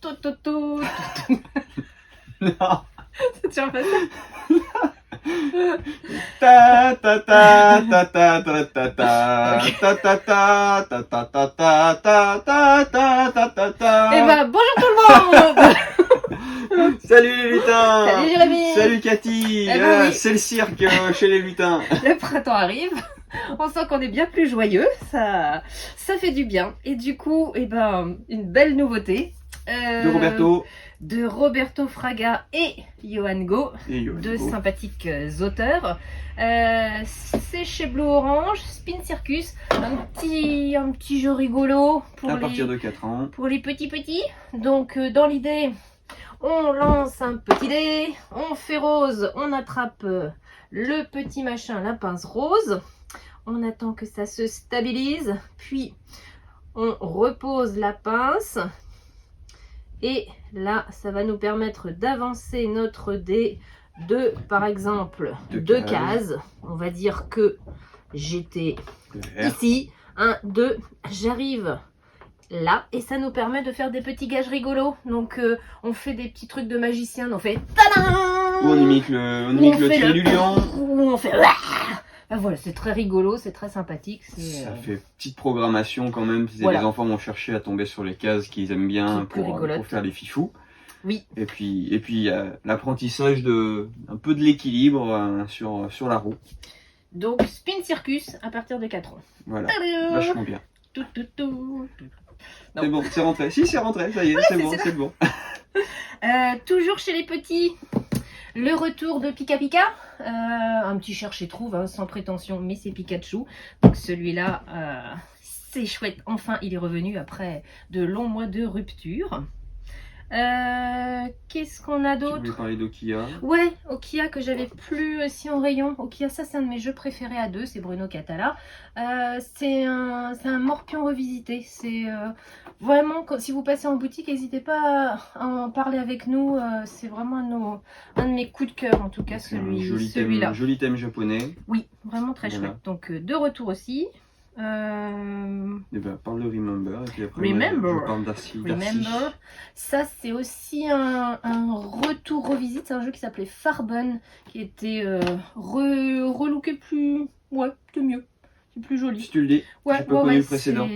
Tout, tout, tout. Non. C'est toujours pas ça. Ta ta ta ta ta ta ta ta ta ta ta ta ta ta ta ta ta ta ta ta. Eh ben, bonjour tout le monde. Salut les lutins. Salut Jérémy. Salut Cathy. Eh ben oui. C'est le cirque chez les lutins. Le printemps arrive. On sent qu'on est bien plus joyeux. Ça fait du bien. Et du coup, eh ben, une belle nouveauté. De Roberto Fraga et Johan Go, deux sympathiques auteurs. C'est chez Blue Orange, Spin Circus, un petit jeu rigolo pour à partir de 4 ans. Pour les petits. Donc dans l'idée, on lance un petit dé, on fait rose, on attrape le petit machin, la pince rose, on attend que ça se stabilise, puis on repose la pince. Et là, ça va nous permettre d'avancer notre dé de, par exemple, deux cases. On va dire que j'étais ici. 1, 2, j'arrive là. Et ça nous permet de faire des petits gages rigolos. Donc, on fait des petits trucs de magicien. On fait tadam. Où on imite le trait du lion. Où on fait... Ah, voilà, c'est très rigolo, c'est très sympathique. Ça fait petite programmation quand même. Voilà. Les enfants vont chercher à tomber sur les cases qu'ils aiment bien pour faire les fifous. Oui. Et puis l'apprentissage un peu de l'équilibre sur la roue. Donc Spin Circus à partir de 4 ans. Voilà, vachement bien. Tout. C'est bon, c'est rentré. Si, c'est rentré, ça y est, ouais, c'est bon. Toujours chez les petits. Le retour de Pika Pika, un petit cherche et trouve, hein, sans prétention, mais c'est Pikachu. Donc celui-là, c'est chouette. Enfin, il est revenu après de longs mois de rupture. Qu'est-ce qu'on a d'autre? Tu voulais parler d'Okia? Ouais, Okia que j'avais plus aussi en rayon. Okia, ça c'est un de mes jeux préférés à deux, c'est Bruno Catala. C'est un morpion revisité. C'est vraiment, si vous passez en boutique, n'hésitez pas à en parler avec nous. C'est vraiment un de mes coups de cœur, en tout cas celui-là. Joli thème japonais. Oui, vraiment très chouette. Donc de retour aussi. Eh ben, parle de Remember et puis après Remember. je parle d'Arcy. Remember. Ça c'est aussi un retour revisite, c'est un jeu qui s'appelait Farben, qui était relooké plus mieux. C'est plus joli. Si tu le dis, j'ai pas connu le précédent.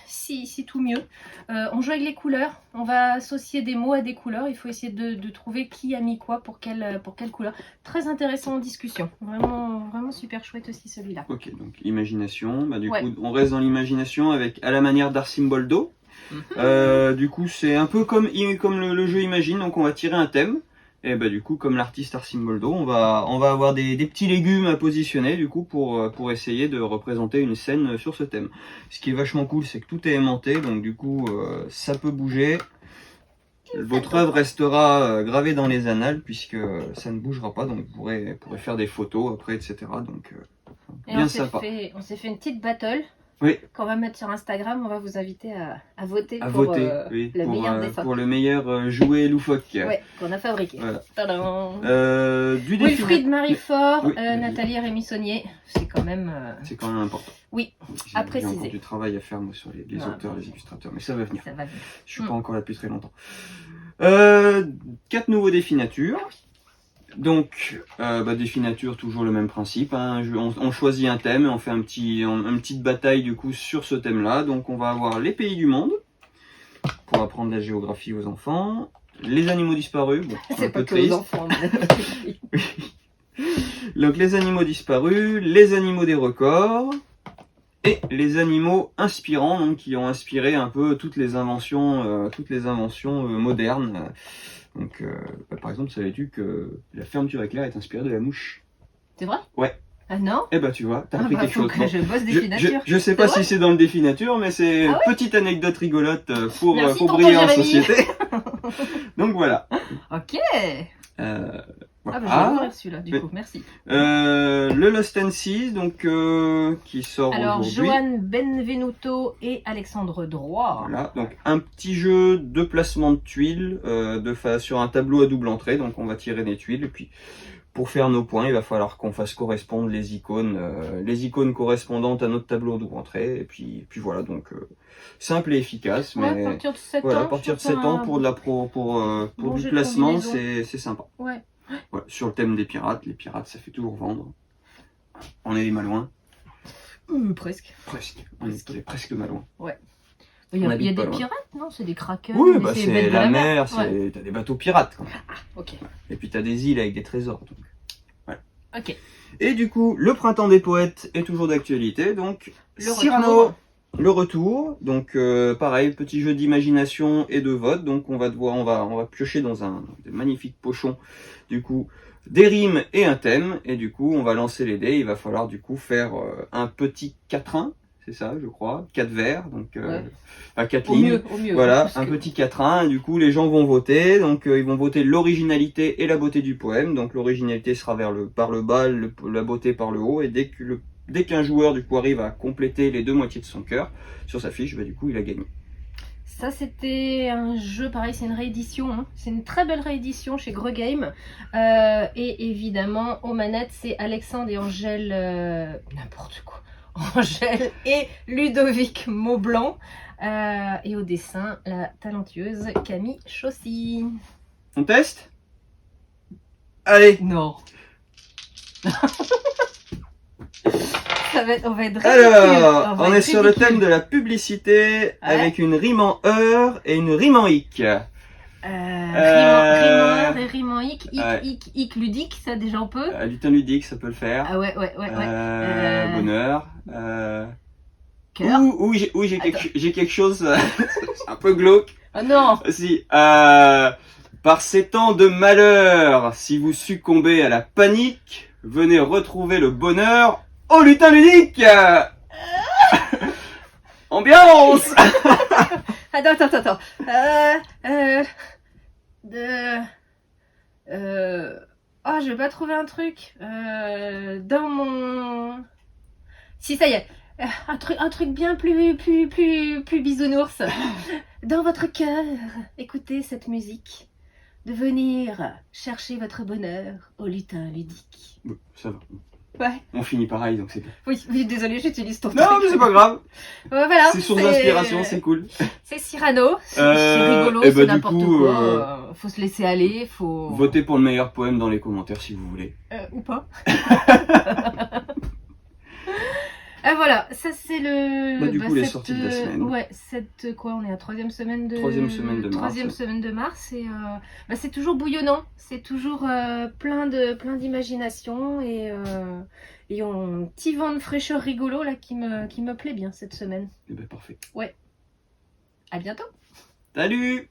Si tout mieux. On joue avec les couleurs, on va associer des mots à des couleurs, il faut essayer de trouver qui a mis quoi pour quelle couleur. Très intéressant en discussion, vraiment super chouette aussi celui-là. Ok, donc imagination, du coup on reste dans l'imagination avec à la manière d'Arcimboldo. Du coup c'est un peu comme le jeu Imagine, donc on va tirer un thème. Et du coup, comme l'artiste Arcimboldo, on va avoir des petits légumes à positionner du coup pour essayer de représenter une scène sur ce thème. Ce qui est vachement cool, c'est que tout est aimanté, donc du coup ça peut bouger. Votre œuvre restera gravée dans les annales puisque ça ne bougera pas, donc vous pourrez faire des photos après, etc. Donc bien sympa. On s'est fait une petite battle. Oui. Qu'on va mettre sur Instagram, on va vous inviter à voter pour le meilleur jouet loufoque. Qu'on a fabriqué. Voilà. Wilfried Marifort, Nathalie Rémy Saunier, c'est quand même important. Oui, à préciser. J'ai encore du travail à faire moi, sur les auteurs, les illustrateurs, mais ça va venir. Je suis pas encore là depuis très longtemps. 4 nouveaux défis nature. Donc, défi nature, toujours le même principe. Hein. On choisit un thème et on fait une petite bataille du coup sur ce thème-là. Donc, on va avoir les pays du monde pour apprendre la géographie aux enfants, les animaux disparus. Bon, c'est pas que aux enfants. Donc, les animaux disparus, les animaux des records et les animaux inspirants, donc qui ont inspiré un peu toutes les inventions modernes. Donc, par exemple, savais-tu que la fermeture éclair est inspirée de la mouche? C'est vrai? Ouais. Ah non? Eh ben, tu vois, t'as appris quelque chose. Je bosse défi nature. Je sais pas si c'est dans le défi nature, mais c'est une petite anecdote rigolote pour briller en société. Donc voilà. Ok. Voilà. Je vais voir celui-là, du coup, merci. Le Lost and Seas, donc, qui sort aujourd'hui. Alors, Johan Benvenuto et Alexandre Droit. Voilà, donc un petit jeu de placement de tuiles sur un tableau à double entrée. Donc, on va tirer des tuiles et puis pour faire nos points, il va falloir qu'on fasse correspondre les icônes correspondantes à notre tableau de rentrée. Et puis voilà, donc simple et efficace. Ouais, Mais à partir de 7 voilà, ans. à partir de 7 ans pour bon du jeu de placement, combinaison. c'est sympa. Ouais. Voilà, sur le thème des pirates, les pirates, ça fait toujours vendre. On est les malouins. Presque. Presque. On est presque malouins. Ouais. Il y On a habite des pas loin. pirates, non? C'est des krakens. Oui, des- bah des c'est bêtes de la mer, Ouais. t'as des bateaux pirates. Quand même. Ok. Et puis t'as des îles avec des trésors. Donc. Ok. Et du coup, le printemps des poètes est toujours d'actualité. Donc, Le Cyrano, retour. le retour. Donc, pareil, petit jeu d'imagination et de vote. Donc, on va piocher dans des magnifiques pochons. Du coup, des rimes et un thème. Et du coup, on va lancer les dés. Il va falloir du coup faire un petit quatrain. C'est ça, je crois. 4 vers. Donc, Ouais. à 4 Au lignes. mieux. Voilà, Parce un que- petit quatrain, et du coup les gens vont voter, donc ils vont voter l'originalité et la beauté du poème, donc l'originalité sera par le bas, la beauté par le haut, et dès qu'un joueur du coup arrive à compléter les deux moitiés de son cœur sur sa fiche, bah, du coup il a gagné. Ça, c'était un jeu, pareil, c'est une réédition. Hein. C'est une très belle réédition chez Greux Game. Et évidemment, aux manettes, c'est Alexandre et Angèle... n'importe quoi. Angèle et Ludovic Maublanc. Et au dessin, la talentueuse Camille Chaussy. On teste? Allez. Non. On va être ridicule. Alors, va on est être sur le ridicule. thème de la publicité, avec une rime en heure et une rime en hic. Rime en heure et rime en hic. Ouais. Hic ludique, ça déjà on peut. Lutin ludique, ça peut le faire. Ah ouais. Bonheur. Cœur. J'ai quelque chose un peu glauque. Oh non. Si, par ces temps de malheur, si vous succombez à la panique, venez retrouver le bonheur au lutin ludique. Ambiance. Attends. Oh, je vais pas trouver un truc. Dans mon... Si, ça y est. Un truc bien plus bisounours. Dans votre cœur, écoutez cette musique. De venir chercher votre bonheur au lutin ludique. Bon, ça va. Ouais. On finit pareil, donc c'est bien. Oui, désolé, j'utilise ton Non, truc. mais c'est pas grave. Voilà. C'est source d'inspiration, c'est cool. C'est Cyrano. C'est rigolo, et c'est bah, du n'importe coup, quoi. Faut se laisser aller, faut... Votez pour le meilleur poème dans les commentaires si vous voulez. Ou pas. Voilà, ça c'est le... Bah, du coup, les sorties de la semaine. Ouais, quoi, on est à troisième semaine de... Troisième semaine de mars. Troisième semaine de mars, et c'est toujours bouillonnant, c'est toujours plein d'imagination, et un petit vent de fraîcheur rigolo là qui me plaît bien cette semaine. Et bah, parfait. Ouais. À bientôt. Salut!